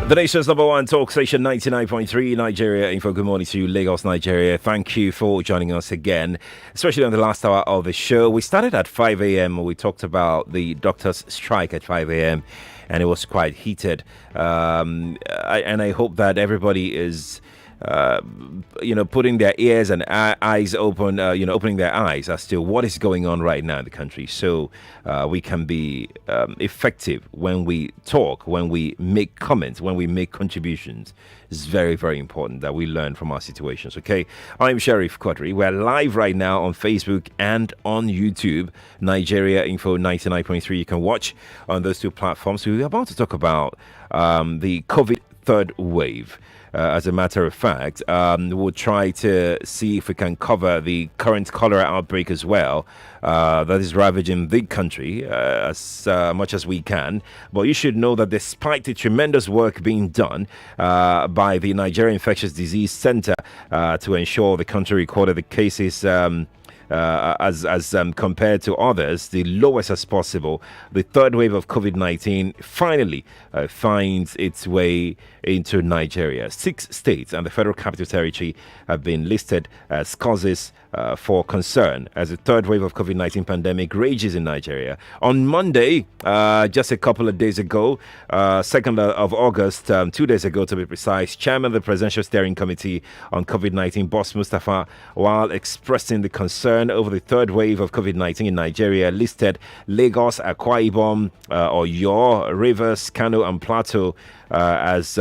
The nation's number one talk station, 99.3 Nigeria Info. Good morning to you, Lagos, Nigeria. Thank you for joining us again, especially on the last hour of the show. We started at 5 a.m. We talked about the doctors' strike at 5 a.m. and it was quite heated. I hope that everybody is putting their ears and eyes open, opening their eyes as to what is going on right now in the country, so we can be effective when we talk, when we make comments, when we make contributions. It's very, very important that we learn from our situations. Okay, I'm Sheriff Quadry. We're live right now on Facebook and on YouTube. Nigeria Info 99.3. You can watch on those two platforms. We're about to talk about the COVID third wave. As a matter of fact, we'll try to see if we can cover the current cholera outbreak as well. That is ravaging the country as much as we can. But you should know that despite the tremendous work being done by the Nigeria Infectious Disease Center to ensure the country recorded the cases as compared to others, the lowest as possible, the third wave of COVID-19 finally finds its way into Nigeria. 6 states and the Federal Capital Territory have been listed as causes for concern as the third wave of COVID-19 pandemic rages in Nigeria. On Monday, just a couple of days ago, 2nd of August, 2 days ago to be precise, Chairman of the Presidential Steering Committee on COVID-19, Boss Mustafa, while expressing the concern over the third wave of COVID-19 in Nigeria, listed Lagos, Akwa Ibom, Oyo, Rivers, Kano, and Plateau as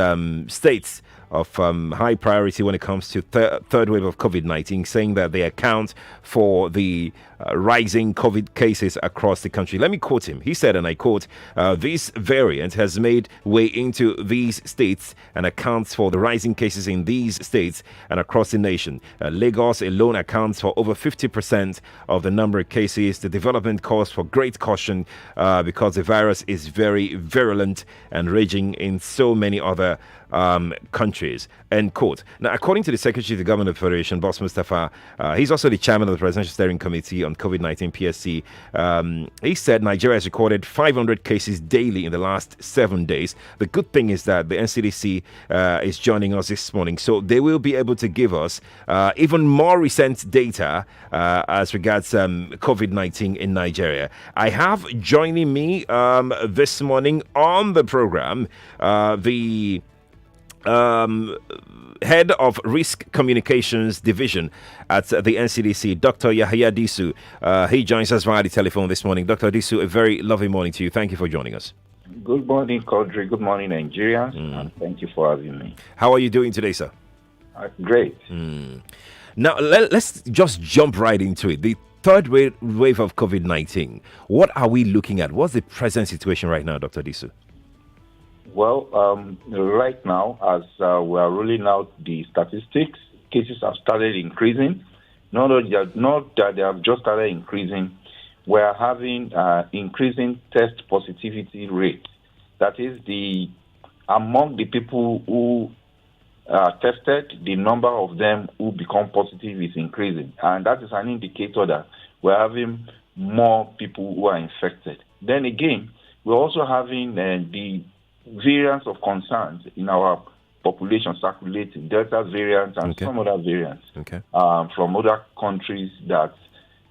states of high priority when it comes to third wave of COVID-19, saying that they account for the rising COVID cases across the country. Let me quote him. He said, and I quote, this variant has made way into these states and accounts for the rising cases in these states and across the nation. Lagos alone accounts for over 50% of the number of cases. The development calls for great caution because the virus is very virulent and raging in so many other countries, end quote. Now, according to the Secretary of the Government of the Federation, Boss Mustafa, he's also the chairman of the Presidential Steering Committee on COVID-19 PSC. He said Nigeria has recorded 500 cases daily in the last 7 days. The good thing is that the NCDC is joining us this morning, so they will be able to give us even more recent data as regards COVID-19 in Nigeria. I have joining me this morning on the program the Head of Risk Communications Division at the NCDC, Dr. Yahya Disu. He joins us via the telephone this morning. Dr. Disu, a very lovely morning to you. Thank you for joining us. Good morning, Quadry. Good morning, Nigeria. And thank you for having me. How are you doing today, sir? Great. Now, let's just jump right into it. The third wave of COVID-19. What are we looking at? What's the present situation right now, Dr. Disu? Well, right now, as we are rolling out the statistics, cases have started increasing. Not that they have just started increasing. We are having increasing test positivity rate. That is, among the people who are tested, the number of them who become positive is increasing. And that is an indicator that we're having more people who are infected. Then again, we're also having the variants of concerns in our population circulating, Delta variants and some other variants from other countries that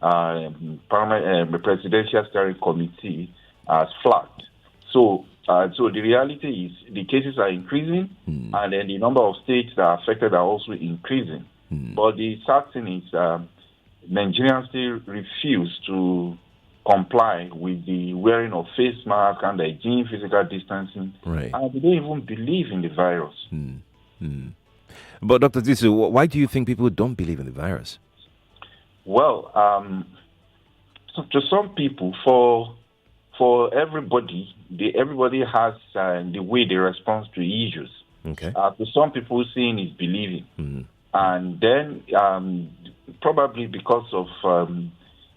the Presidential Steering Committee has flagged. So the reality is the cases are increasing, and then the number of states that are affected are also increasing. But the sad thing is Nigerians still refuse to comply with the wearing of face masks and the hygiene, physical distancing. Right. And they don't even believe in the virus. But Dr. Disu, why do you think people don't believe in the virus? Well, so to some people, for everybody, everybody has the way they respond to issues. To some people, seeing is believing. And then probably because of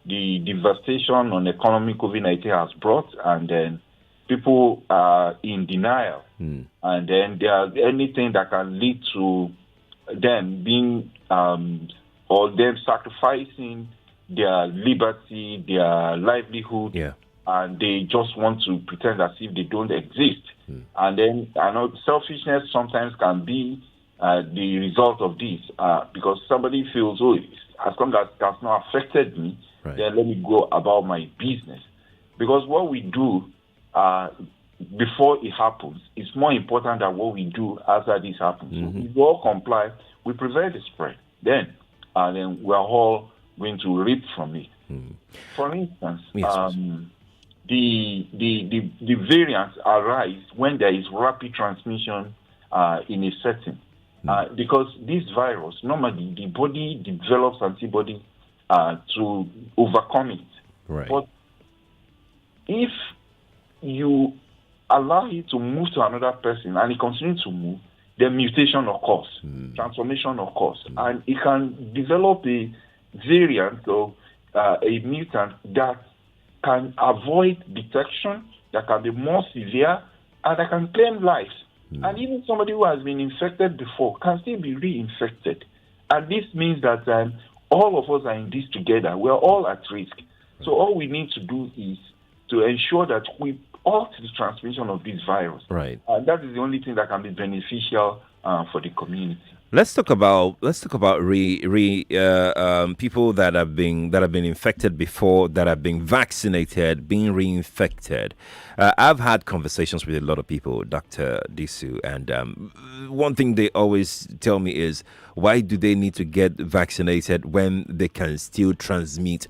the devastation on the economy COVID-19 has brought, and then people are in denial. And then there's anything that can lead to them being or them sacrificing their liberty, their livelihood, and they just want to pretend as if they don't exist. And then I know selfishness sometimes can be the result of this, because somebody feels, oh, as long as it has not affected me, then let me go about my business. Because what we do before it happens is more important than what we do after this happens. So if we all comply, we prevent the spread. Then we are all going to reap from it. For instance, the variants arise when there is rapid transmission in a setting. Because this virus, normally the body develops antibody to overcome it. Right. But if you allow it to move to another person and it continues to move, then mutation occurs, transformation occurs, and it can develop a variant or a mutant that can avoid detection, that can be more severe, and that can claim lives. And even somebody who has been infected before can still be reinfected. And this means that all of us are in this together. We're all at risk. So all we need to do is to ensure that we halt the transmission of this virus. Right. And that is the only thing that can be beneficial for the community. Let's talk about people that have been infected before, that have been vaccinated, being reinfected. I've had conversations with a lot of people, Dr. Disu, and one thing they always tell me is, why do they need to get vaccinated when they can still transmit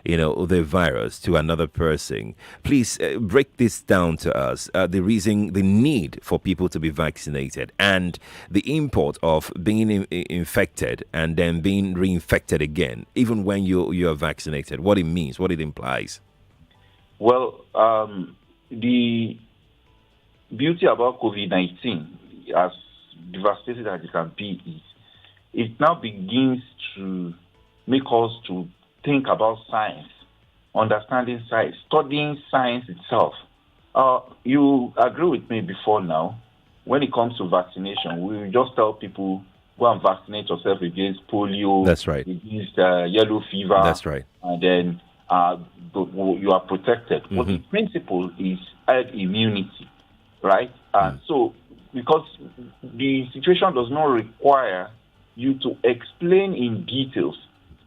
the virus to another person? Please break this down to us. The need for people to be vaccinated, and the import of being infected and then being reinfected again, even when you are vaccinated. What it means, what it implies. Well, the beauty about COVID-19, as devastating as it can be, is it now begins to make us to think about science, understanding science, studying science itself. You agree with me before now, when it comes to vaccination, we just tell people, go and vaccinate yourself against polio. That's right. Against yellow fever. That's right. And then you are protected. But the principle is herd immunity, right? So, because the situation does not require you to explain in details,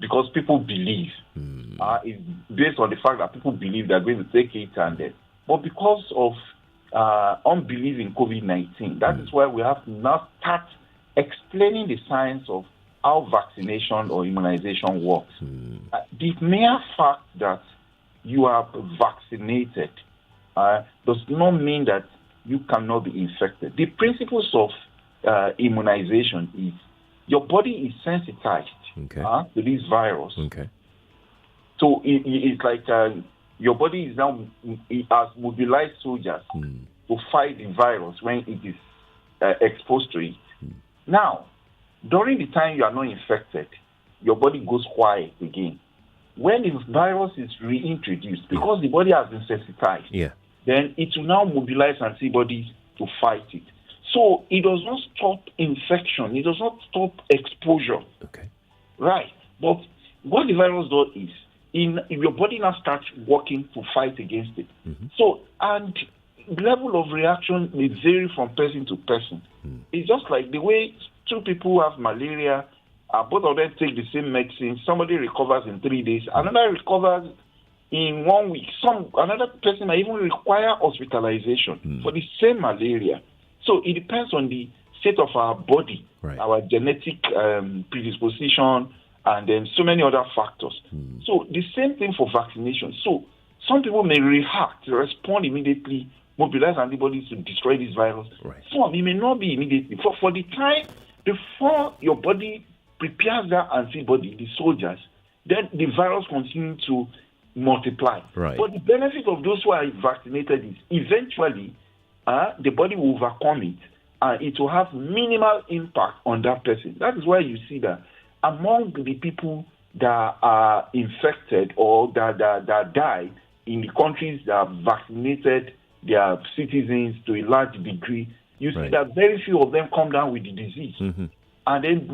because people believe. It's based on the fact that people believe they're going to take it, but because of unbelief in COVID-19, that is why we have to now start explaining the science of how vaccination or immunization works. The mere fact that you are vaccinated does not mean that you cannot be infected. The principles of immunization is your body is sensitized to this virus. So it's like your body is now, it has mobilized soldiers to fight the virus when it is exposed to it. Now, during the time you are not infected, your body goes quiet again. When the virus is reintroduced, because the body has been sensitized, then it will now mobilize antibodies to fight it. So it does not stop infection. It does not stop exposure. Right. But what the virus does is, if your body now starts working to fight against it. So, and level of reaction may vary from person to person. It's just like the way two people have malaria, both of them take the same medicine. Somebody recovers in 3 days, another recovers in 1 week. Another person might even require hospitalization for the same malaria. So it depends on the state of our body, our genetic predisposition, and then so many other factors. So the same thing for vaccination. So some people may respond immediately, mobilize antibodies to destroy this virus. Some, it may not be immediately. For the time before your body prepares that antibody, the soldiers, then the virus continues to multiply. But the benefit of those who are vaccinated is eventually the body will overcome it, and it will have minimal impact on that person. That is why you see that among the people that are infected or that die in the countries that have vaccinated their citizens to a large degree, you see that very few of them come down with the disease. And then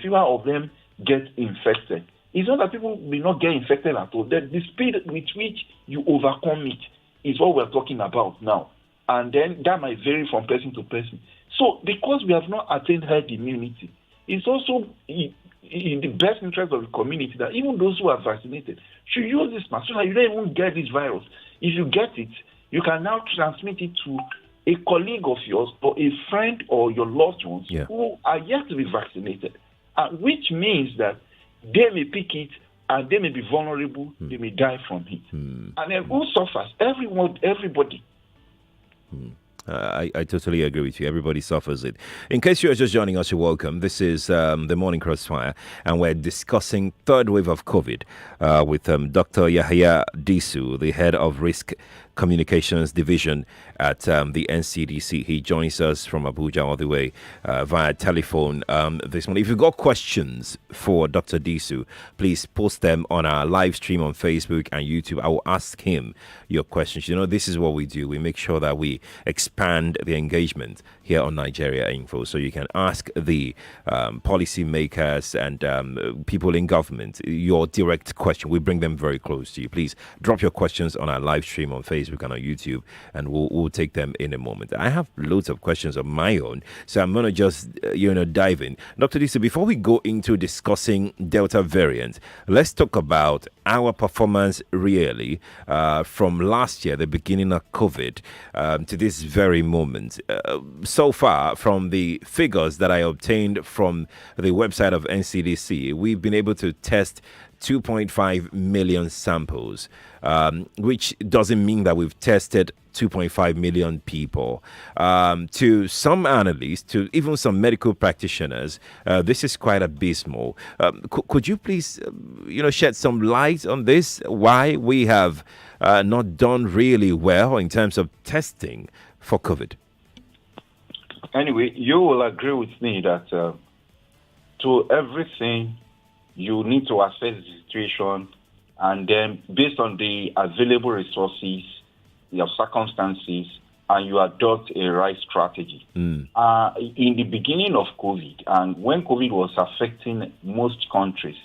fewer of them get infected. It's not that people will not get infected at all. The speed with which you overcome it is what we're talking about now. And then that might vary from person to person. So because we have not attained herd immunity, it's also in the best interest of the community that even those who are vaccinated should use this mask so that you don't even get this virus. If you get it, you can now transmit it to a colleague of yours or a friend or your loved ones who are yet to be vaccinated, which means that they may pick it and they may be vulnerable, they may die from it. And then who suffers? Everybody. I totally agree with you. Everybody suffers it. In case you are just joining us, you're welcome. This is the Morning Crossfire, and we're discussing third wave of COVID with Dr. Yahya Disu, the head of Risk Communications Division at the NCDC. He joins us from Abuja all the way via telephone this morning. If you've got questions for Dr. Disu, please post them on our live stream on Facebook and YouTube. I will ask him your questions. You know, this is what we do. We make sure that we expand the engagement here on Nigeria Info. So you can ask the policy makers and people in government your direct question. We bring them very close to you. Please drop your questions on our live stream on Facebook and on YouTube, and we'll take them in a moment. I have loads of questions of my own, so I'm going to just dive in. Dr. Disu, before we go into discussing Delta variant, let's talk about our performance really from last year, the beginning of COVID, to this very moment. So far, from the figures that I obtained from the website of NCDC, we've been able to test 2.5 million samples, which doesn't mean that we've tested 2.5 million people. To some analysts, to even some medical practitioners, this is quite abysmal. Could you please, shed some light on this? Why we have not done really well in terms of testing for COVID? Anyway, you will agree with me that to everything, you need to assess the situation, and then based on the available resources, your circumstances, and you adopt a right strategy. In the beginning of COVID, and when COVID was affecting most countries,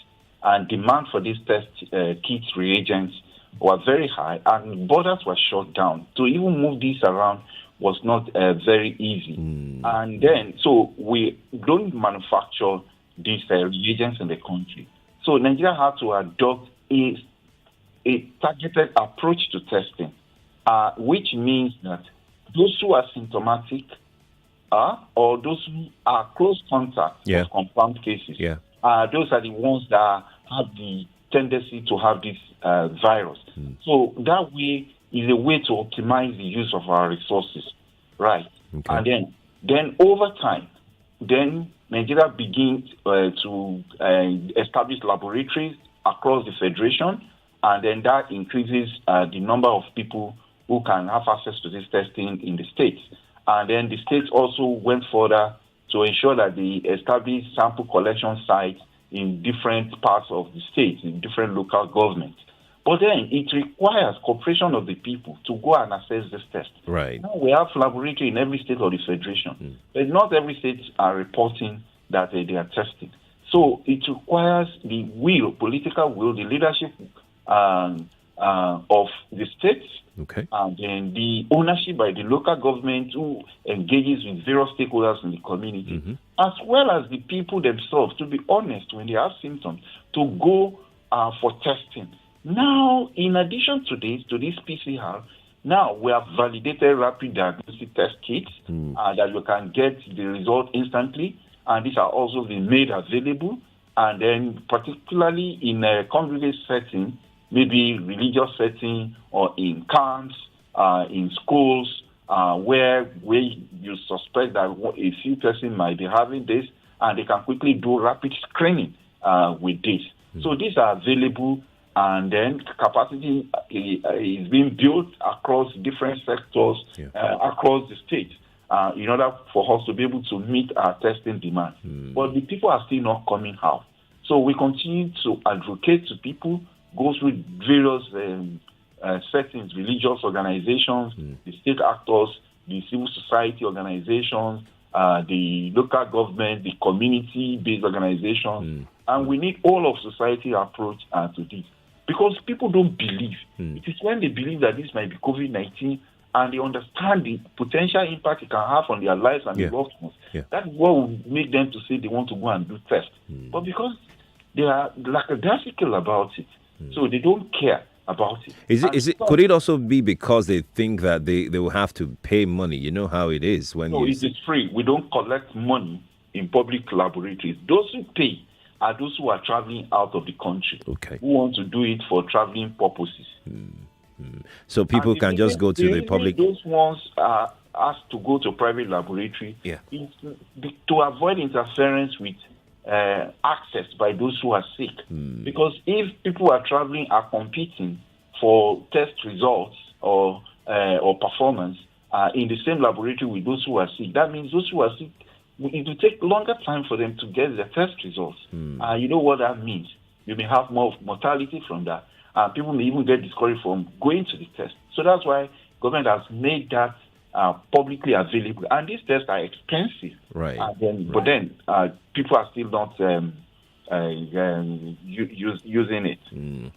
and demand for these test kits, reagents were very high, and borders were shut down. To even move this around was not very easy. And then, so we don't manufacture these reagents in the country. So Nigeria had to adopt a targeted approach to testing, which means that those who are symptomatic or those who are close contact of confirmed cases, those are the ones that have the tendency to have this virus. So that way is a way to optimize the use of our resources, right? Okay. And then over time, then Nigeria begins to establish laboratories across the federation, and then that increases the number of people who can have access to this testing in the states. And then the states also went further to ensure that they established sample collection sites in different parts of the state, in different local governments. But then it requires cooperation of the people to go and assess this test. Right. Now we have laboratory in every state of the federation, but not every state are reporting that they are testing. So it requires the will, political will, the leadership of the states, and then the ownership by the local government who engages with various stakeholders in the community, as well as the people themselves, to be honest, when they have symptoms, to go for testing. Now, in addition to this PCR, now we have validated rapid diagnostic test kits that you can get the result instantly, and these are also being made available. And then particularly in a congregate setting, maybe religious setting or in camps, in schools, where you suspect that a few persons might be having this, and they can quickly do rapid screening with this. So these are available, and then capacity is being built across different sectors across the state in order for us to be able to meet our testing demand. But the people are still not coming out. So we continue to advocate to people, go through various settings, religious organizations, the state actors, the civil society organizations, the local government, the community-based organizations, And we need all of society approach to this. Because people don't believe. It is when they believe that this might be COVID-19 and they understand the potential impact it can have on their lives and their loved ones. That's what will make them to say they want to go and do test. But because they are lackadaisical about it, so they don't care about it. Could it also be because they think that they will have to pay money? You know how it is when it is free. We don't collect money in public laboratories. Those who pay are those who are traveling out of the country, who want to do it for traveling purposes. So people can just go to the public. Those ones are asked to go to private laboratory to avoid interference with access by those who are sick. Because if people are traveling are competing for test results or performance in the same laboratory with those who are sick, that means those who are sick, it will take longer time for them to get the test results. You know what that means? You may have more mortality from that. People may even get discouraged from going to the test. So that's why government has made that publicly available. And these tests are expensive. Right. But then people are still not using it.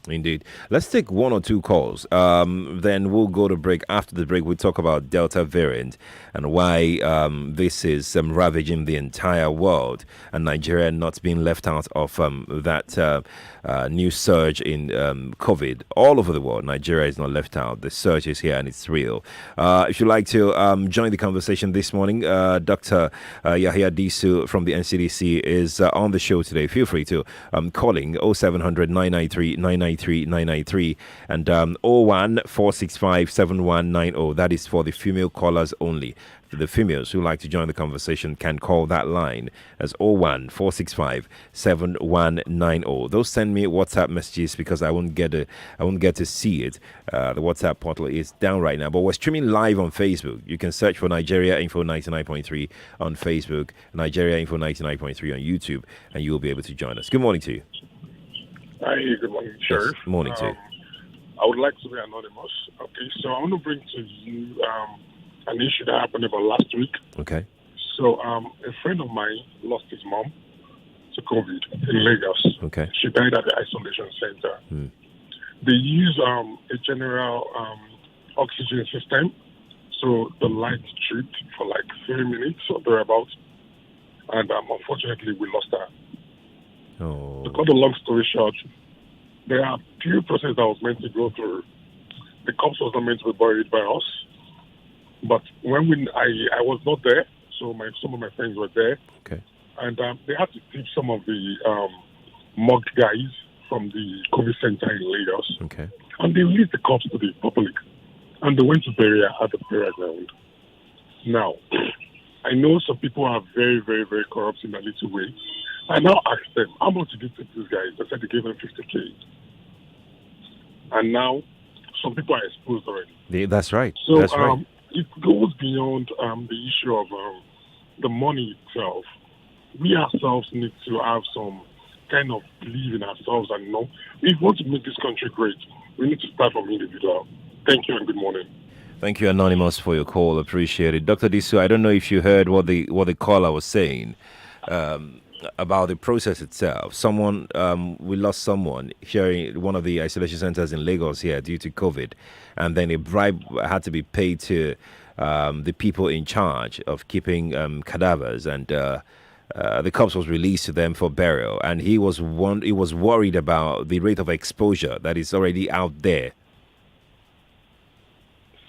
Indeed. Let's take one or two calls. Then we'll go to break. After the break, we'll talk about Delta variant and why this is ravaging the entire world and Nigeria not being left out of that new surge in COVID all over the world. Nigeria is not left out. The surge is here and it's real. If you'd like to join the conversation this morning, Dr. Yahya Disu from the NCDC is on the show today. Feel free to calling 0700 993 993 993 and 01 465 7190. That is for the female callers only. For the females who like to join the conversation can call that line as 01 465 7190. Those send me WhatsApp messages because I won't get to see it. The WhatsApp portal is down right now, but we're streaming live on Facebook. You can search for Nigeria Info 99.3 on Facebook, Nigeria Info 99.3 on YouTube, and you will be able to join us. Good morning to you. Hi, good morning, Sheriff. Yes, morning to you. I would like to be anonymous. Okay, so I want to bring to you an issue that happened about last week. Okay. So a friend of mine lost his mom to COVID in Lagos. Okay. She died at the isolation center. They use a general oxygen system. So the light tripped for like 3 minutes or thereabouts. And unfortunately, we lost her. Oh. To cut a long story short, there are few processes that was meant to go through. The corpse was not meant to be buried by us. But when I was not there, so some of my friends were there. Okay. And they had to tip some of the mugged guys from the COVID center in Lagos. Okay. And they released the corpse to the public. And they went to bury her at the burial ground. Now, I know some people are very, very, very corrupt in a little way. I now asked them, how much did you tip these guys? They said they gave them 50K. And now, some people are exposed already. That's right. So, That's right. It goes beyond the issue of the money itself. We ourselves need to have some kind of belief in ourselves and know if we want to make this country great, we need to start from individual. Thank you and good morning. Thank you, Anonymous, for your call. Appreciate it. Dr. Disu, I don't know if you heard what the caller was saying about the process itself. We lost someone here in one of the isolation centers in Lagos here due to COVID, and then a bribe had to be paid to the people in charge of keeping cadavers, and the corpse was released to them for burial. And he was worried about the rate of exposure that is already out there.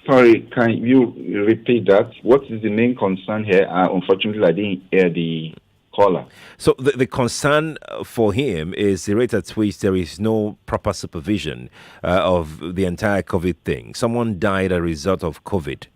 Sorry, can you repeat that? What is the main concern here? Unfortunately, I didn't hear the caller. So the concern for him is the rate at which there is no proper supervision of the entire COVID thing. Someone died as a result of COVID,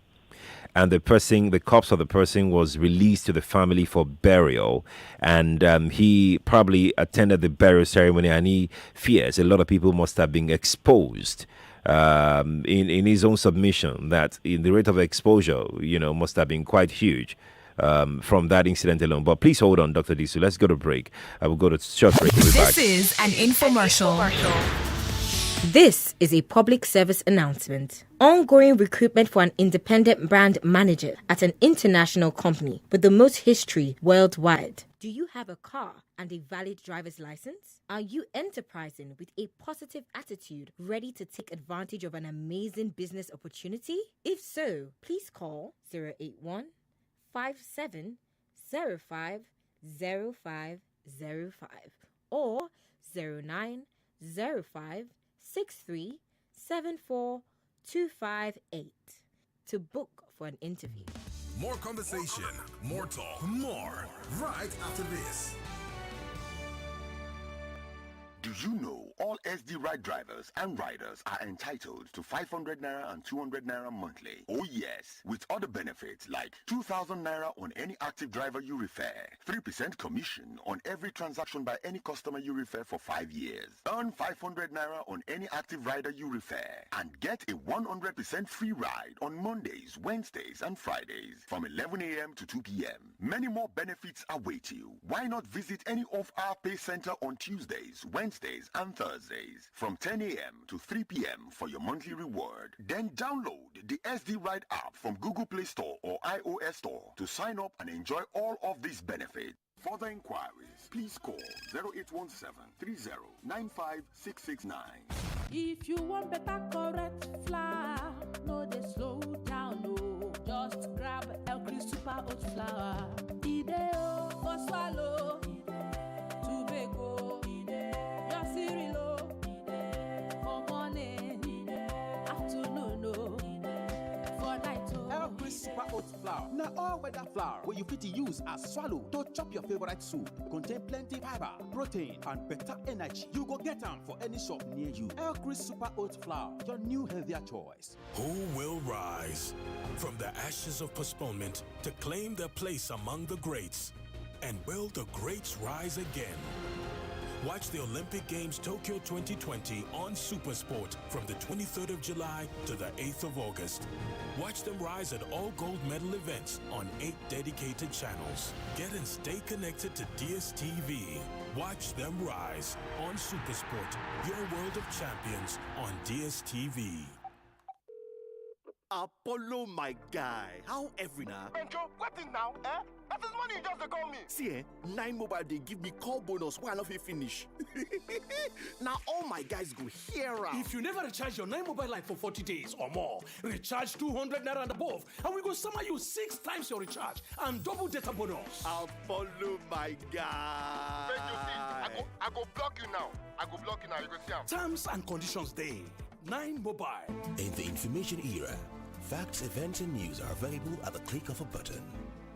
and the corpse of the person was released to the family for burial, and he probably attended the burial ceremony, and he fears a lot of people must have been exposed. In his own submission, that in the rate of exposure, must have been quite huge from that incident alone. But please hold on, Dr. Disu. Let's go to break. I will go to short break. This is an infomercial. This is a public service announcement. Ongoing recruitment for an independent brand manager at an international company with the most history worldwide. Do you have a car and a valid driver's license? Are you enterprising with a positive attitude, ready to take advantage of an amazing business opportunity? If so, please call 081 5705 0505 or 0905 6374258 to book for an interview. More conversation, more talk, more right after this. Do you know all SD ride drivers and riders are entitled to 500 naira and 200 naira monthly? Oh yes, with other benefits like 2,000 naira on any active driver you refer, 3% commission on every transaction by any customer you refer for 5 years, earn 500 naira on any active rider you refer, and get a 100% free ride on Mondays, Wednesdays, and Fridays from 11 a.m. to 2 p.m. Many more benefits await you. Why not visit any of our pay center on Tuesdays, Wednesdays, and Thursdays from 10 a.m. to 3 p.m. for your monthly reward. Then download the SD Ride app from Google Play Store or iOS Store to sign up and enjoy all of these benefits. Further inquiries, please call 0817-30-95669. If you want better correct flour, no they slow down, no. Just grab Elkri Super Oat Flour. Ideo for swallow. Tobago. Your cereal. For morning. Afternoon, no. For night, oh. Elkri Super Oat Flour. Now all weather flour where you fit to use as swallow to chop your favorite soup. Contain plenty fiber, protein, and better energy. You go get them for any shop near you. Elkri Super Oat Flour, your new healthier choice. Who will rise from the ashes of postponement to claim their place among the greats? And will the greats rise again? Watch the Olympic Games Tokyo 2020 on Supersport from the 23rd of July to the 8th of August. Watch them rise at all gold medal events on 8 dedicated channels. Get and stay connected to DSTV. Watch them rise on Supersport, your world of champions on DSTV. Apollo, my guy. How every now? Benjo, what thing now? That is money you just dey call me. See, 9 Mobile, they give me call bonus while I not finish. Now all my guys go here. If you never recharge your 9 Mobile line for 40 days or more, recharge 200 naira and above, and we go summer you 6 times your recharge and double data bonus. Apollo, my guy. Benjo, see, I go block you now. You go see am. Terms and conditions dey. 9 Mobile. In the information era, facts, events, and news are available at the click of a button.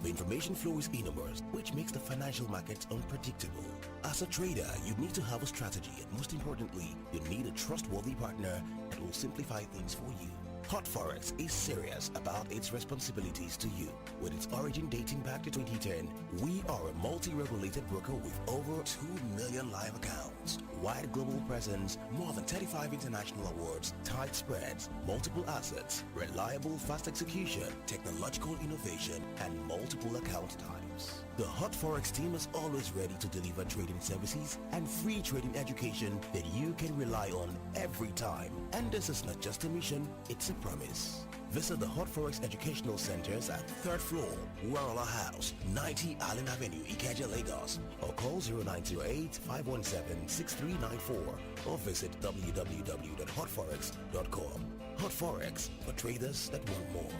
The information flow is enormous, which makes the financial markets unpredictable. As a trader, you need to have a strategy, and most importantly, you need a trustworthy partner that will simplify things for you. Hot Forex is serious about its responsibilities to you. With its origin dating back to 2010, we are a multi-regulated broker with over 2 million live accounts, wide global presence, more than 35 international awards, tight spreads, multiple assets, reliable fast execution, technological innovation, and multiple account types. The Hot Forex team is always ready to deliver trading services and free trading education that you can rely on every time. And this is not just a mission, it's a promise. Visit the Hot Forex Educational Centers at 3rd floor, Warala House, 90 Allen Avenue, Ikeja, Lagos, or call 0908-517-6394 or visit www.hotforex.com. Hot Forex, for traders that want more.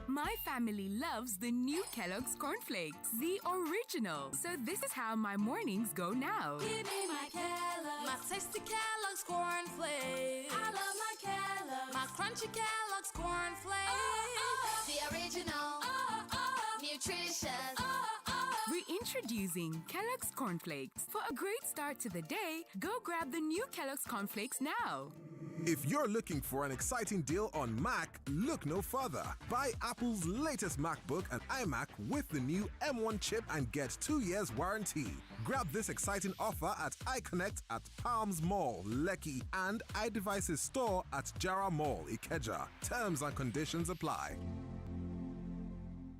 My family loves the new Kellogg's Cornflakes, the original. So this is how my mornings go now. Give me my Kellogg's, my tasty Kellogg's Cornflakes. I love my Kellogg's, my crunchy Kellogg's Cornflakes. The original, nutritious. Reintroducing Kellogg's Cornflakes. For a great start to the day, go grab the new Kellogg's Cornflakes now. If you're looking for an exciting deal on Mac, look no further. Buy Apple's latest MacBook and iMac with the new M1 chip and get 2 years warranty. Grab this exciting offer at iConnect at Palms Mall, Lekki, and iDevices store at Jara Mall, Ikeja. Terms and conditions apply.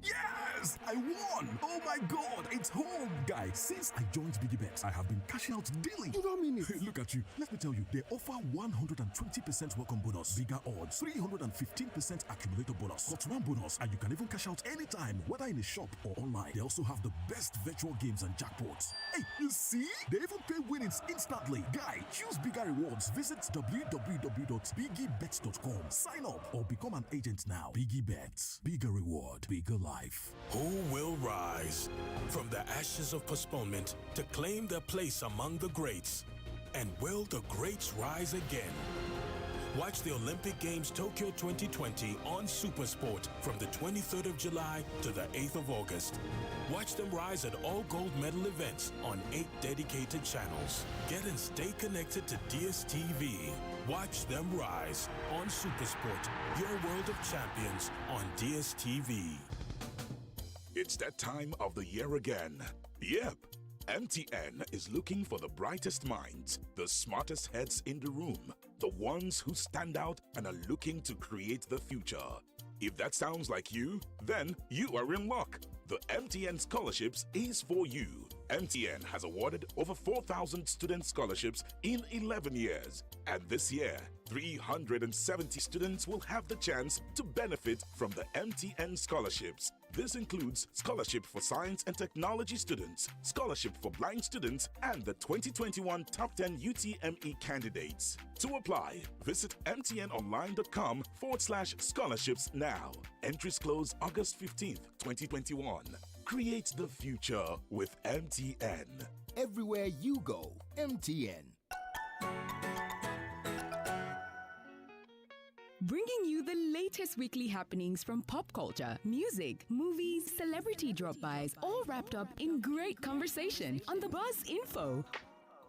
Yes! Yes, I won. Oh my God, it's home. Guys, since I joined Biggie Bets, I have been cashing out daily. You don't mean it. Look at you. Let me tell you, they offer 120% welcome bonus, bigger odds, 315% accumulator bonus, got one bonus, and you can even cash out anytime, whether in a shop or online. They also have the best virtual games and jackpots. Hey, you see? They even pay winnings instantly. Guy, choose bigger rewards. Visit www.biggiebets.com. Sign up or become an agent now. Biggie Bets. Bigger reward. Bigger life. Who will rise from the ashes of postponement to claim their place among the greats? And will the greats rise again? Watch the Olympic Games Tokyo 2020 on Supersport from the 23rd of July to the 8th of August. Watch them rise at all gold medal events on 8 dedicated channels. Get and stay connected to DSTV. Watch them rise on Supersport, your world of champions on DSTV. It's that time of the year again. Yep. MTN is looking for the brightest minds, the smartest heads in the room, the ones who stand out and are looking to create the future. If that sounds like you, then you are in luck. The MTN Scholarships is for you. MTN has awarded over 4,000 student scholarships in 11 years. And this year, 370 students will have the chance to benefit from the MTN scholarships. This includes scholarship for science and technology students, scholarship for blind students, and the 2021 Top 10 UTME candidates. To apply, visit mtnonline.com/scholarships now. Entries close August 15th, 2021. Create the future with MTN. Everywhere you go, MTN. Bringing you the latest weekly happenings from pop culture, music, movies, celebrity drop-bys, all wrapped up in great conversation on the Buzz Info.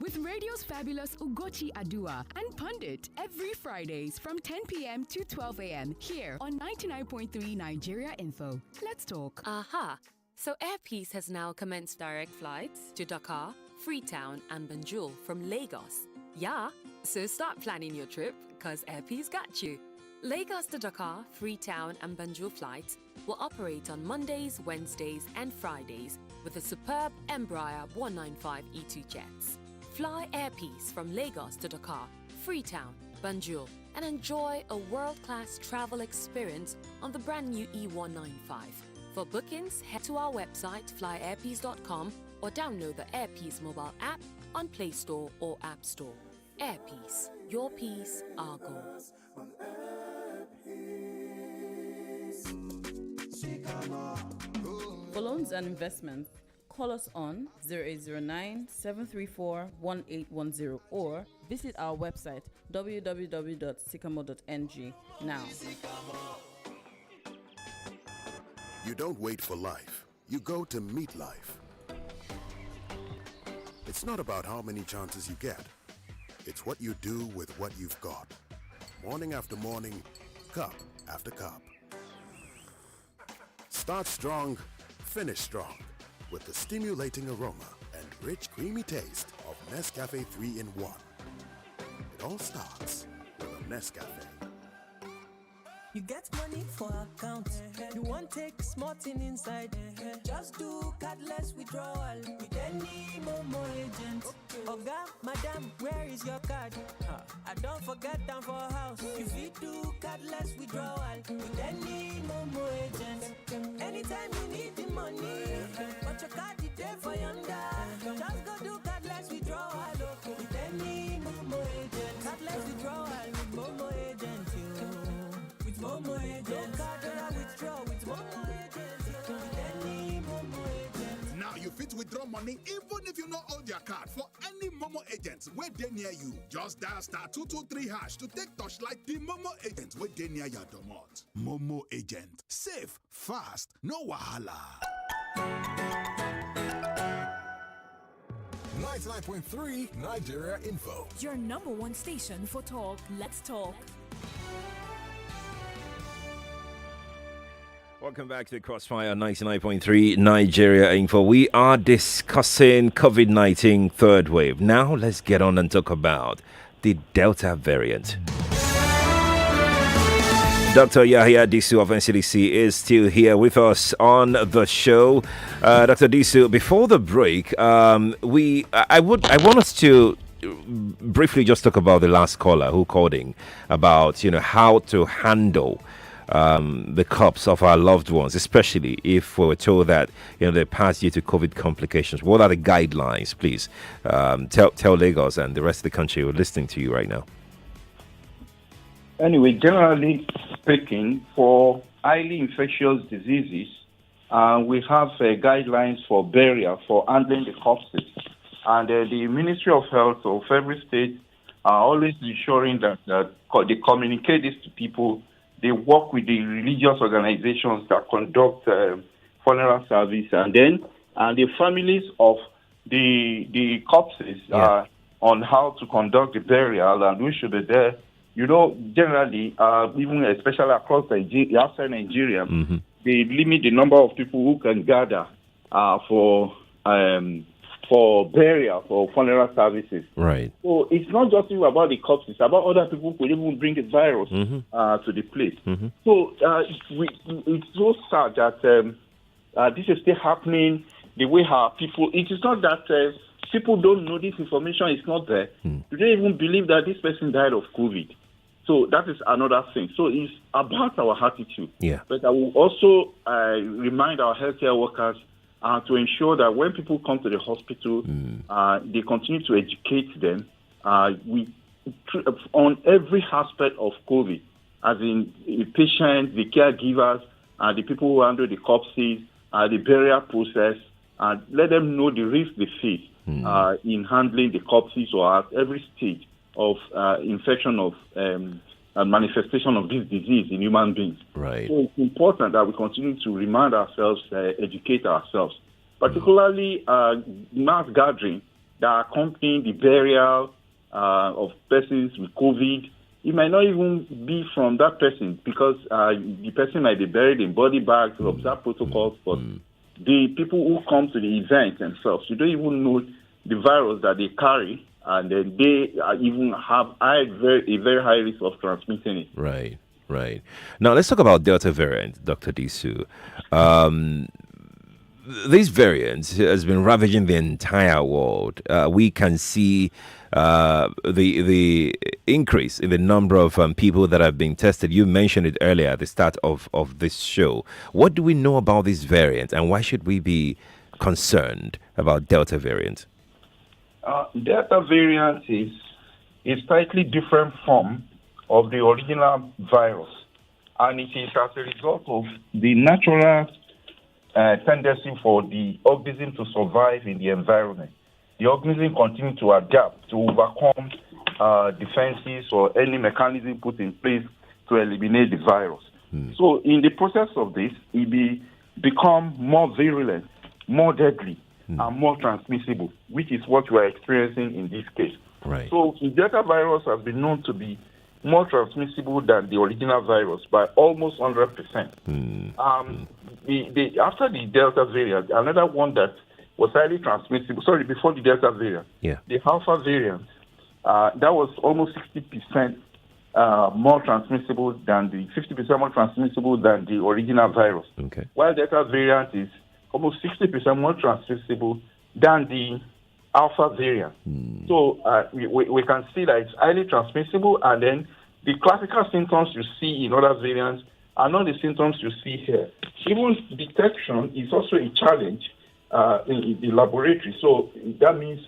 With radio's fabulous Ugochi Adua and Pundit every Fridays from 10 p.m. to 12 a.m. here on 99.3 Nigeria Info. Let's talk. Aha! So Airpeace has now commenced direct flights to Dakar, Freetown and Banjul from Lagos. Yeah, so start planning your trip because Airpeace got you. Lagos to Dakar, Freetown and Banjul flights will operate on Mondays, Wednesdays and Fridays with the superb Embraer 195 E2 jets. Fly Airpeace from Lagos to Dakar, Freetown, Banjul and enjoy a world-class travel experience on the brand new E195. For bookings, head to our website flyairpeace.com or download the Airpeace mobile app on Play Store or App Store. Airpeace, your peace, our goal. For loans and investments, call us on 0809-734-1810 or visit our website www.sycamore.ng now. You don't wait for life. You go to meet life. It's not about how many chances you get. It's what you do with what you've got. Morning after morning, cup after cup. Start strong, finish strong with the stimulating aroma and rich, creamy taste of Nescafe 3-in-1. It all starts with a Nescafe. You get money for account. You want take small thing inside. Just do cardless withdrawal with any Momo agent. Oga, madam, where is your card? I don't forget them for house. If you do cardless withdrawal with any Momo agent. Anytime you need the money, but your card is there for yonder. Just go do cardless withdrawal with any Momo agent. Cardless withdrawal with Momo agent. Momo agent. Withdraw with Momo agent. Any Momo agent. Now you fit withdraw money even if you not hold your card for any Momo agent where they near you. Just dial *223# to take touchlight the Momo agent where they near your domot. Momo agent. Safe, fast, no wahala. 99.3 Nigeria Info. Your number one station for talk. Let's talk. Welcome back to the Crossfire 99.3 Nigeria Info. We are discussing COVID-19 third wave. Now let's get on and talk about the Delta variant. Dr. Yahya Disu of NCDC is still here with us on the show. Dr. Disu, before the break, I want us to briefly just talk about the last caller who called in about how to handle the cups of our loved ones, especially if we were told that they passed due to COVID complications. What are the guidelines, please? Tell Lagos and the rest of the country who are listening to you right now. Anyway, generally speaking, for highly infectious diseases, we have guidelines for burial, for handling the corpses. And the Ministry of Health of every state are always ensuring that they communicate this to people. They work with the religious organizations that conduct funeral service. And then the families of the corpses on how to conduct the burial and who should be there. Generally, even especially across outside Nigeria, they limit the number of people who can gather for burial, for funeral services. Right. So it's not just about the corpses, it's about other people who could even bring the virus to the place. So it's so sad that this is still happening the way how people... It is not that people don't know this information, it's not there. Do they even believe that this person died of COVID? So that is another thing. So it's about our attitude. Yeah. But I will also remind our healthcare workers to ensure that when people come to the hospital, they continue to educate them on every aspect of COVID, as in the patients, the caregivers, the people who handle the corpses, the burial process, and let them know the risk they face in handling the corpses or at every stage of infection of and manifestation of this disease in human beings. Right. So it's important that we continue to remind ourselves, educate ourselves, particularly mass gathering that accompany the burial of persons with COVID. It might not even be from that person because the person might be buried in body bags to observe protocols, but the people who come to the event themselves, you don't even know the virus that they carry, and then they even have a very high risk of transmitting it. Right. Now, let's talk about Delta variant, Dr. Disu. This variant has been ravaging the entire world. We can see the increase in the number of people that have been tested. You mentioned it earlier at the start of this show. What do we know about this variant, and why should we be concerned about Delta variant? Delta variant is a slightly different form of the original virus, and it is as a result of the natural tendency for the organism to survive in the environment. The organism continues to adapt to overcome defenses or any mechanism put in place to eliminate the virus. So in the process of this, it become more virulent, more deadly, and more transmissible, which is what we are experiencing in this case. Right. So the Delta virus has been known to be more transmissible than the original virus by almost 100%. After the Delta variant, another one that was highly transmissible, before the Delta variant, the Alpha variant, that was almost 60% more transmissible than the 50% more transmissible than the original virus. Okay. While Delta variant is almost 60% more transmissible than the Alpha variant. So we can see that it's highly transmissible, and then the classical symptoms you see in other variants are not the symptoms you see here. Even detection is also a challenge in the laboratory. So that means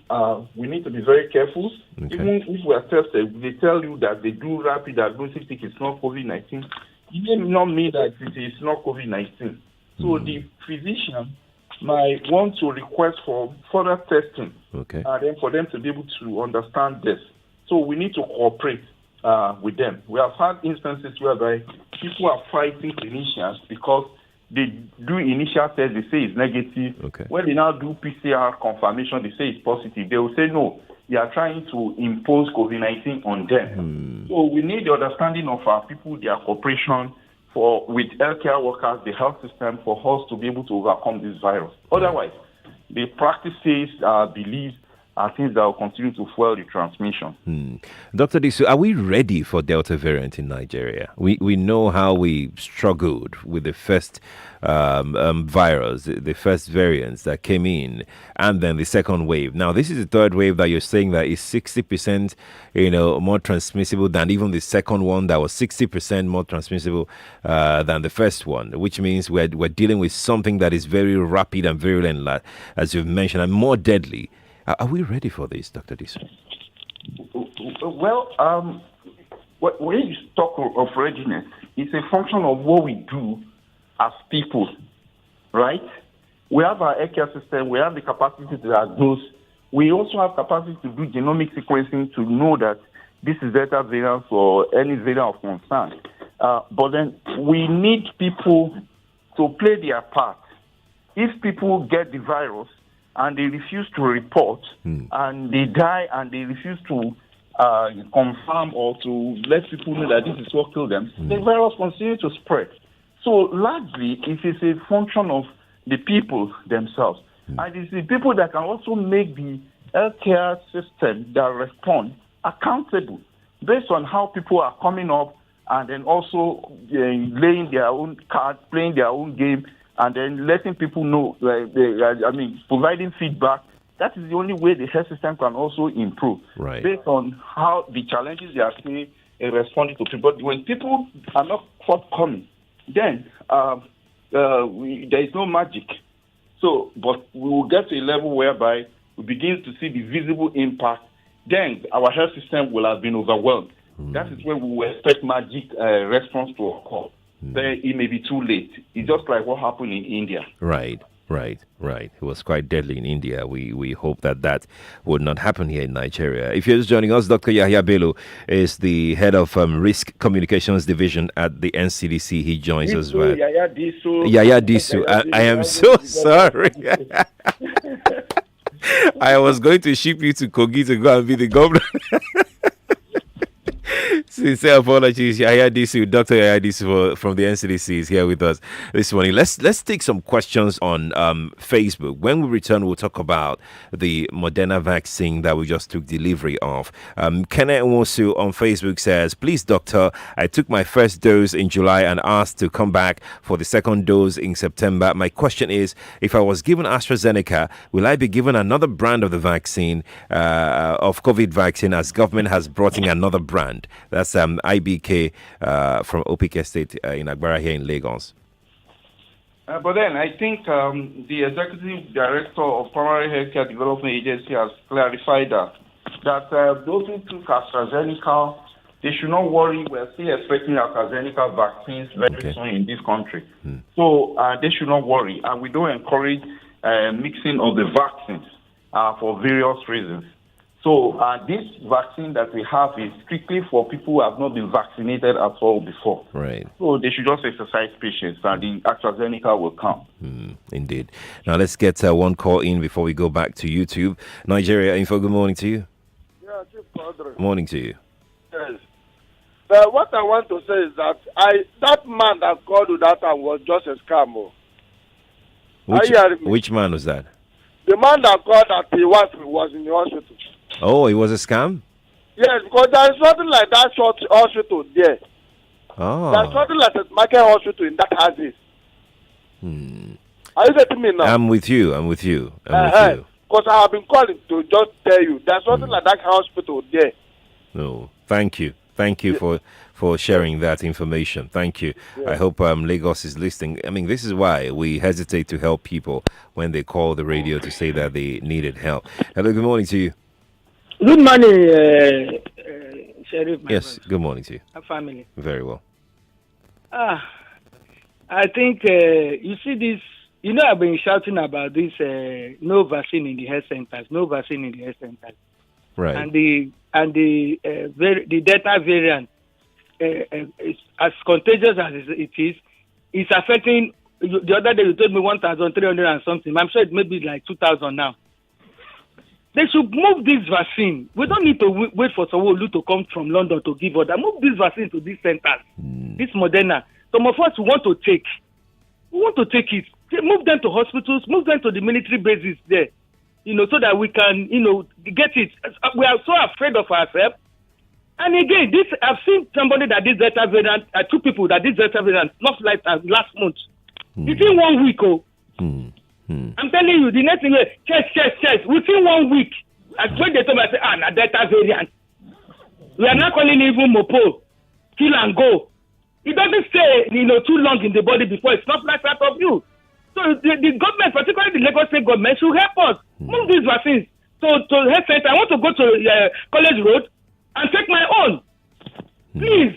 we need to be very careful. Okay. Even if we are tested, they tell you that they do rapid diagnostic, it's not COVID-19. It may not mean that it is not COVID-19. So the physician might want to request for further testing, okay, and then for them to be able to understand this. So we need to cooperate with them. We have had instances whereby people are fighting clinicians because they do initial tests, they say it's negative. Okay. When they now do PCR confirmation, they say it's positive. They will say, no, you are trying to impose COVID-19 on them. So we need the understanding of our people, their cooperation with healthcare workers, the health system, for us to be able to overcome this virus. Otherwise, the practices, beliefs, are things that will continue to fuel the transmission. Dr. Disu, are we ready for Delta variant in Nigeria? We know how we struggled with the first virus, the first variants that came in, and then the second wave. Now, this is the third wave that you're saying that is 60%, more transmissible than even the second one that was 60% more transmissible than the first one, which means we're dealing with something that is very rapid and virulent, as you've mentioned, and more deadly. Are we ready for this, Dr. Disu? Well, when you talk of readiness, it's a function of what we do as people, right? We have our healthcare system, we have the capacity to diagnose. We also have capacity to do genomic sequencing to know that this is Delta variant or any variant of concern. But then we need people to play their part. If people get the virus, and they refuse to report, and they die, and they refuse to confirm or to let people know that this is what killed them, the virus continues to spread. So largely, it is a function of the people themselves. And it's the people that can also make the healthcare system that respond accountable based on how people are coming up and then also laying their own card, playing their own game, and then letting people know, providing feedback. That is the only way the health system can also improve, based on how the challenges they are seeing in responding to people. But when people are not forthcoming, then there is no magic. So, but we will get to a level whereby we begin to see the visible impact. Then our health system will have been overwhelmed. That is when we will expect magic response to occur. Then it may be too late. It's just like what happened in India. Right. It was quite deadly in India. We hope that would not happen here in Nigeria. If you're just joining us, Dr. Yahya Bello is the head of Risk Communications Division at the NCDC. He joins us. Yahya Disu. Yahya Disu. I am so sorry. I was going to ship you to Kogi to go and be the governor. Sincere apologies. Yahya Disu, Dr. Yahya Disu from the NCDC is here with us this morning. Let's take some questions on Facebook. When we return, we'll talk about the Moderna vaccine that we just took delivery of. Kenneth Nwosu on Facebook says, please, doctor, I took my first dose in July and asked to come back for the second dose in September. My question is, if I was given AstraZeneca, will I be given another brand of the vaccine, of COVID vaccine, as government has brought in another brand? That's IBK from Opik Estate in Agbara here in Lagos. But then I think the Executive Director of Primary Healthcare Development Agency has clarified that those who took AstraZeneca, they should not worry. We're still expecting AstraZeneca vaccines very soon in this country. So they should not worry. And we don't encourage mixing of the vaccines for various reasons. So this vaccine that we have is strictly for people who have not been vaccinated at all before. Right. So they should just exercise patience, and the AstraZeneca will come. Indeed. Now let's get one call in before we go back to YouTube. Nigeria Info, good morning to you. Yeah, Chief Quadry. Morning to you. Yes. What I want to say is that that man that called you that time was just a scam. Which man was that? The man that called that he was in the hospital. Oh, it was a scam? Yes, because there is nothing like that short hospital there. Oh. There's nothing like a market hospital in that houses. Are you getting me now? I'm with you. Because I have been calling to just tell you there's nothing like that hospital there. No, thank you. Thank you for sharing that information. Thank you. I hope Lagos is listening. I mean, this is why we hesitate to help people when they call the radio to say that they needed help. Hello, good morning to you. Good morning, Sheriff. Yes, good morning to you. Family. Very well. I think, you see this, I've been shouting about this, no vaccine in the health centers, no vaccine in the health centers. Right. And the Delta variant, is as contagious as it is, it's affecting. The other day you told me 1,300 and something. I'm sure it may be like 2,000 now. They should move this vaccine. We don't need to wait for someone to come from London to give order. Move this vaccine to these centers, this Moderna. Some of us want to take it. Move them to hospitals, move them to the military bases there. so that we can, get it. We are so afraid of ourselves. And again, I've seen somebody that did Delta variant, 2 people that did Delta variant last month. Within 1 week, I'm telling you, the next thing, chest. Within 1 week, when they told me, I said, na Delta variant. We are not calling it even Mopo, kill and go. It doesn't stay, too long in the body before it snaps right out of you. So the government, particularly the Lagos State government, should help us move these vaccines to health center. I want to go to College Road and take my own. Please.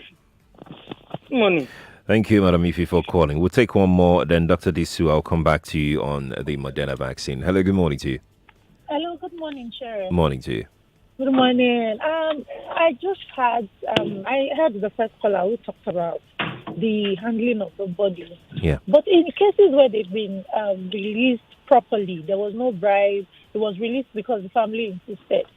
Good morning. Thank you, Madam Ife, for calling. We'll take one more, then Dr. Disu, I'll come back to you on the Moderna vaccine. Hello, good morning to you. Hello, good morning, Sharon. Morning to you. Good morning. I just had, I heard the first caller who talked about the handling of the body. Yeah. But in cases where they've been released properly, there was no bribe, it was released because the family insisted.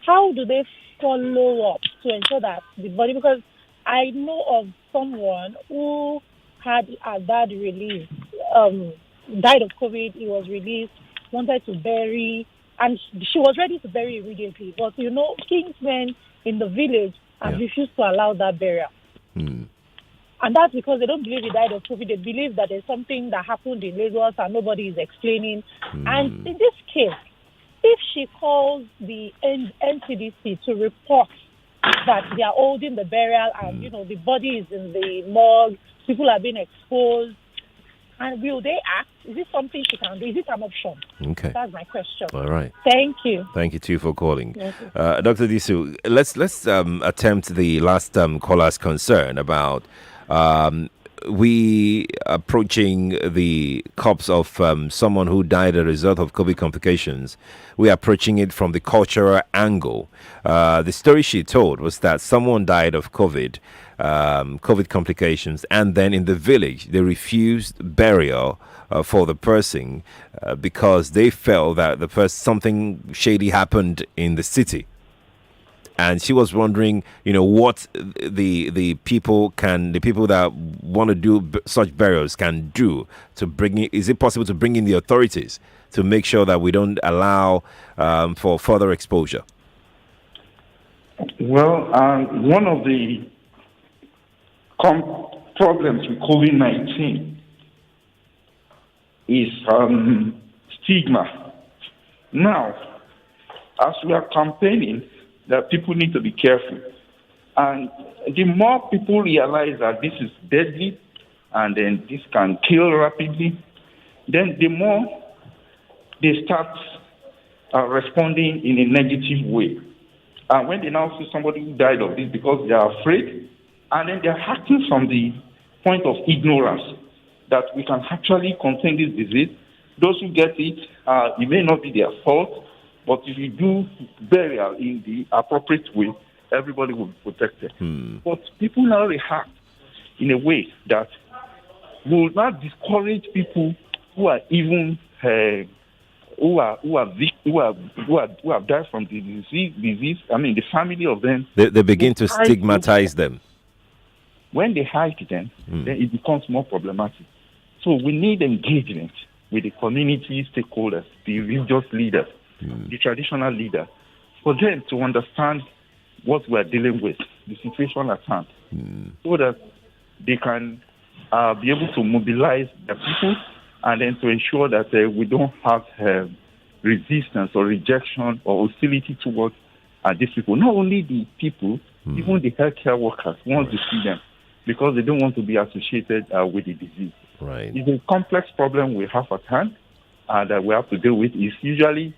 How do they follow up to ensure that the body, because I know of someone who had a dad released, died of COVID, he was released, wanted to bury, and she was ready to bury immediately. But, kingsmen in the village have refused to allow that burial. And that's because they don't believe he died of COVID. They believe that there's something that happened in Lagos and nobody is explaining. And in this case, if she calls the NCDC to report that they are holding the burial and, the body is in the morgue, people are being exposed, and will they act? Is it something she can do? Is it an option? Okay. That's my question. All right. Thank you. Thank you, too, for calling. Dr. Disu, let's attempt the last caller's concern about we approaching the corpse of someone who died as a result of COVID complications. We are approaching it from the cultural angle. The story she told was that someone died of COVID complications, and then in the village they refused burial for the person because they felt that something shady happened in the city. And she was wondering, what the people that want to do such burials can do to bring in. Is it possible to bring in the authorities to make sure that we don't allow for further exposure? Well, one of the problems with COVID-19 is stigma. Now, as we are campaigning, that people need to be careful. And the more people realize that this is deadly and then this can kill rapidly, then the more they start responding in a negative way. And when they now see somebody who died of this because they are afraid, and then they're acting from the point of ignorance that we can actually contain this disease. Those who get it, it may not be their fault, but if you do burial in the appropriate way, everybody will be protected. But people now react in a way that will not discourage people who are even who have died from the disease. I mean, the family of them. They begin to stigmatize them. When they hide them, then it becomes more problematic. So we need engagement with the community stakeholders, the religious leaders, the traditional leaders, for them to understand what we're dealing with, the situation at hand, so that they can be able to mobilize the people and then to ensure that we don't have resistance or rejection or hostility towards these people. Not only the people, even the healthcare workers want to see them because they don't want to be associated with the disease. Right. It's a complex problem we have at hand that we have to deal with. It usually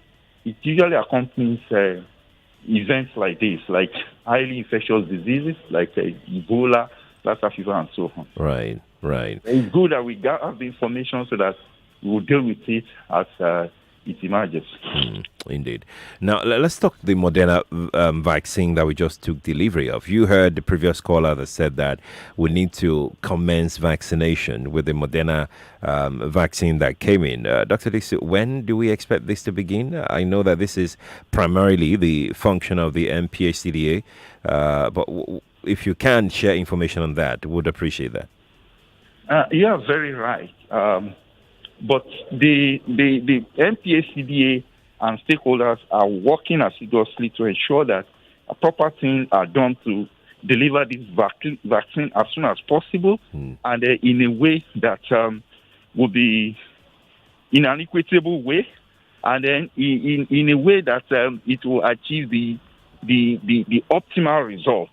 accompanies events like this, like highly infectious diseases like Ebola, Lassa fever, and so on. Right. It's good that we have the information so that we will deal with it as it emerges. Indeed. Now, let's talk the Moderna vaccine that we just took delivery of. You heard the previous caller that said that we need to commence vaccination with the Moderna vaccine that came in. Dr. Disu, when do we expect this to begin? I know that this is primarily the function of the MPHCDA, but if you can share information on that, would appreciate that. You are very right. But the MPHCDA and stakeholders are working assiduously to ensure that proper things are done to deliver this vaccine as soon as possible, and in a way that will be in an equitable way, and then in a way that it will achieve the optimal results.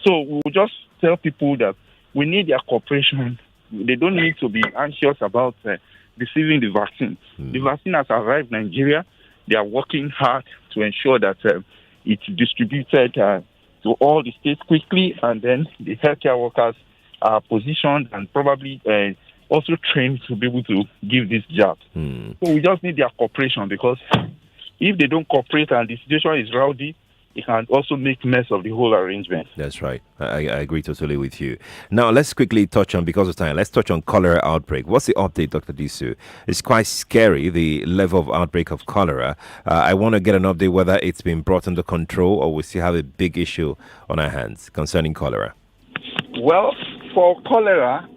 So we will just tell people that we need their cooperation. They don't need to be anxious about receiving the vaccine. The vaccine has arrived in Nigeria. They are working hard to ensure that it's distributed to all the states quickly, and then the healthcare workers are positioned and probably also trained to be able to give this jab. So we just need their cooperation, because if they don't cooperate and the situation is rowdy, it can also make mess of the whole arrangement. That's right. I agree totally with you. Now, let's quickly touch on, because of time, let's touch on cholera outbreak. What's the update, Dr. Disu? It's quite scary, the level of outbreak of cholera. I want to get an update whether it's been brought under control or we still have a big issue on our hands concerning cholera. Well, for cholera,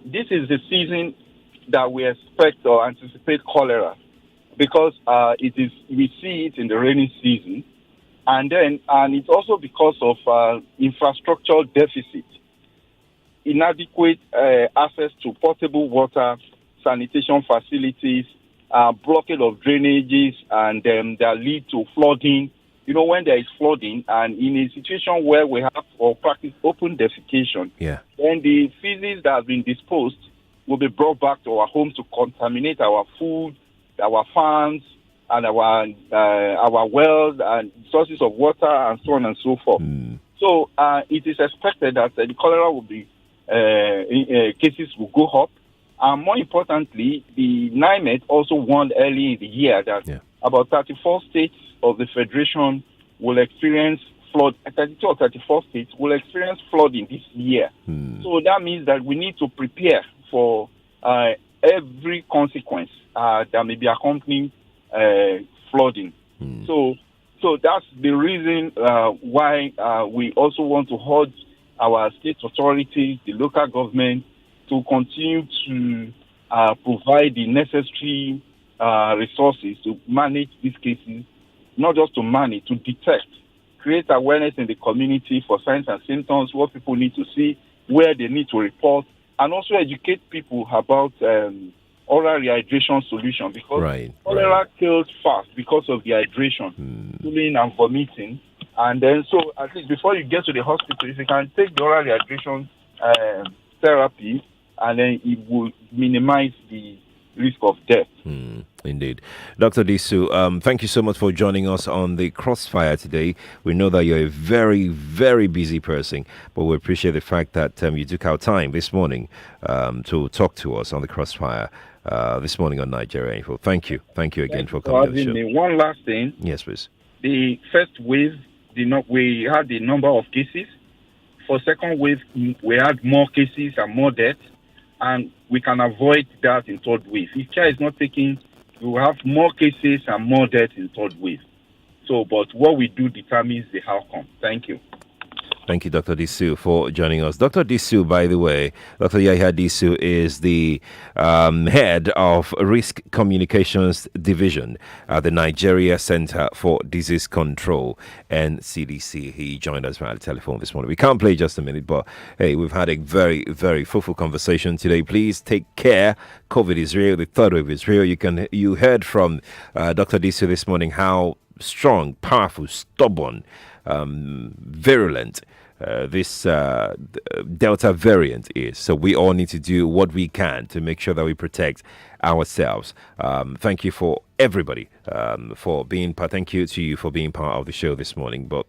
this is the season that we expect or anticipate cholera, because we see it in the rainy season. And it's also because of infrastructural deficit, inadequate access to potable water, sanitation facilities, blockade of drainages, and that lead to flooding. You know, when there is flooding, and in a situation where we have or practice open defecation, then the feces that have been disposed will be brought back to our homes to contaminate our food, our farms, and our wells and sources of water, and so on and so forth. So it is expected that the cholera will be cases will go up, and more importantly, the NIMET also warned early in the year that about 34 states of the federation will experience flood. 32 or 34 states will experience flooding this year. So that means that we need to prepare for every consequence that may be accompanying flooding. So that's the reason why we also want to urge our state authorities, the local government, to continue to provide the necessary resources to manage these cases, not just to manage, to detect, create awareness in the community for signs and symptoms, what people need to see, where they need to report, and also educate people about oral rehydration solution, because cholera kills fast because of dehydration, stooling and vomiting. And then, so at least before you get to the hospital, if you can take the oral rehydration therapy, and then it will minimize the risk of death. Indeed. Dr. Disu, thank you so much for joining us on the Crossfire today. We know that you're a very, very busy person, but we appreciate the fact that you took out time this morning to talk to us on the Crossfire this morning on Nigeria Info. Thank you. Thank you again for coming to the show. One last thing. Yes, please. The first wave, we had the number of cases. For second wave, we had more cases and more deaths, and we can avoid that in third wave. If care is not taken, we will have more cases and more deaths in third wave. So, but what we do determines the outcome. Thank you. Thank you, Dr. Disu, for joining us. Dr. Disu, by the way, Dr. Yahya Disu is the head of Risk Communications Division at the Nigeria Center for Disease Control and CDC. He joined us via the telephone this morning. We can't play just a minute, but hey, we've had a very, very fruitful conversation today. Please take care. COVID is real. The third wave is real. You heard from Dr. Disu this morning how strong, powerful, stubborn, virulent this Delta variant is. So we all need to do what we can to make sure that we protect ourselves. Thank you for everybody for being part. Thank you to you for being part of the show this morning. But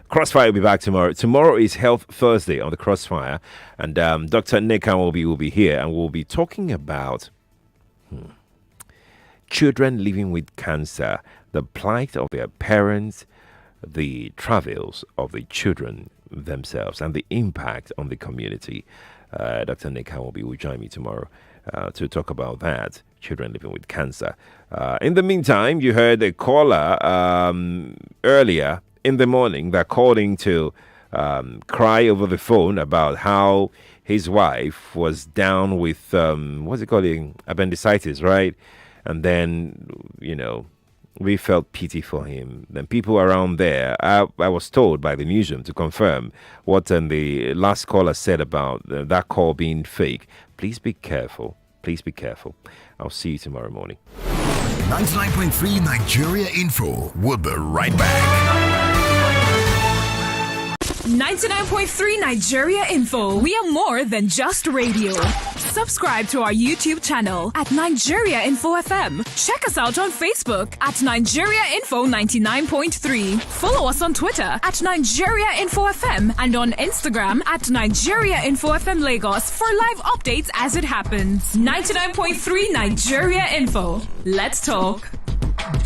Crossfire will be back tomorrow. Tomorrow is Health Thursday on the Crossfire, and Dr. Nika will be here, and we'll be talking about children living with cancer, the plight of their parents, the travails of the children themselves, and the impact on the community. Dr. Nick Hamobi will join me tomorrow to talk about that, children living with cancer. In the meantime, you heard a caller earlier in the morning that called in to cry over the phone about how his wife was down with, what's it called, appendicitis, right? And then, We felt pity for him. Then people around there, I was told by the newsroom to confirm what the last caller said about that call being fake. Please be careful. Please be careful. I'll see you tomorrow morning. 99.3 Nigeria Info. We'll be right back. 99.3 Nigeria Info. We are more than just radio. Subscribe to our YouTube channel at Nigeria Info FM. Check us out on Facebook at Nigeria Info 99.3. Follow us on Twitter at Nigeria Info FM and on Instagram at Nigeria Info FM Lagos for live updates as it happens. 99.3 Nigeria Info. Let's talk.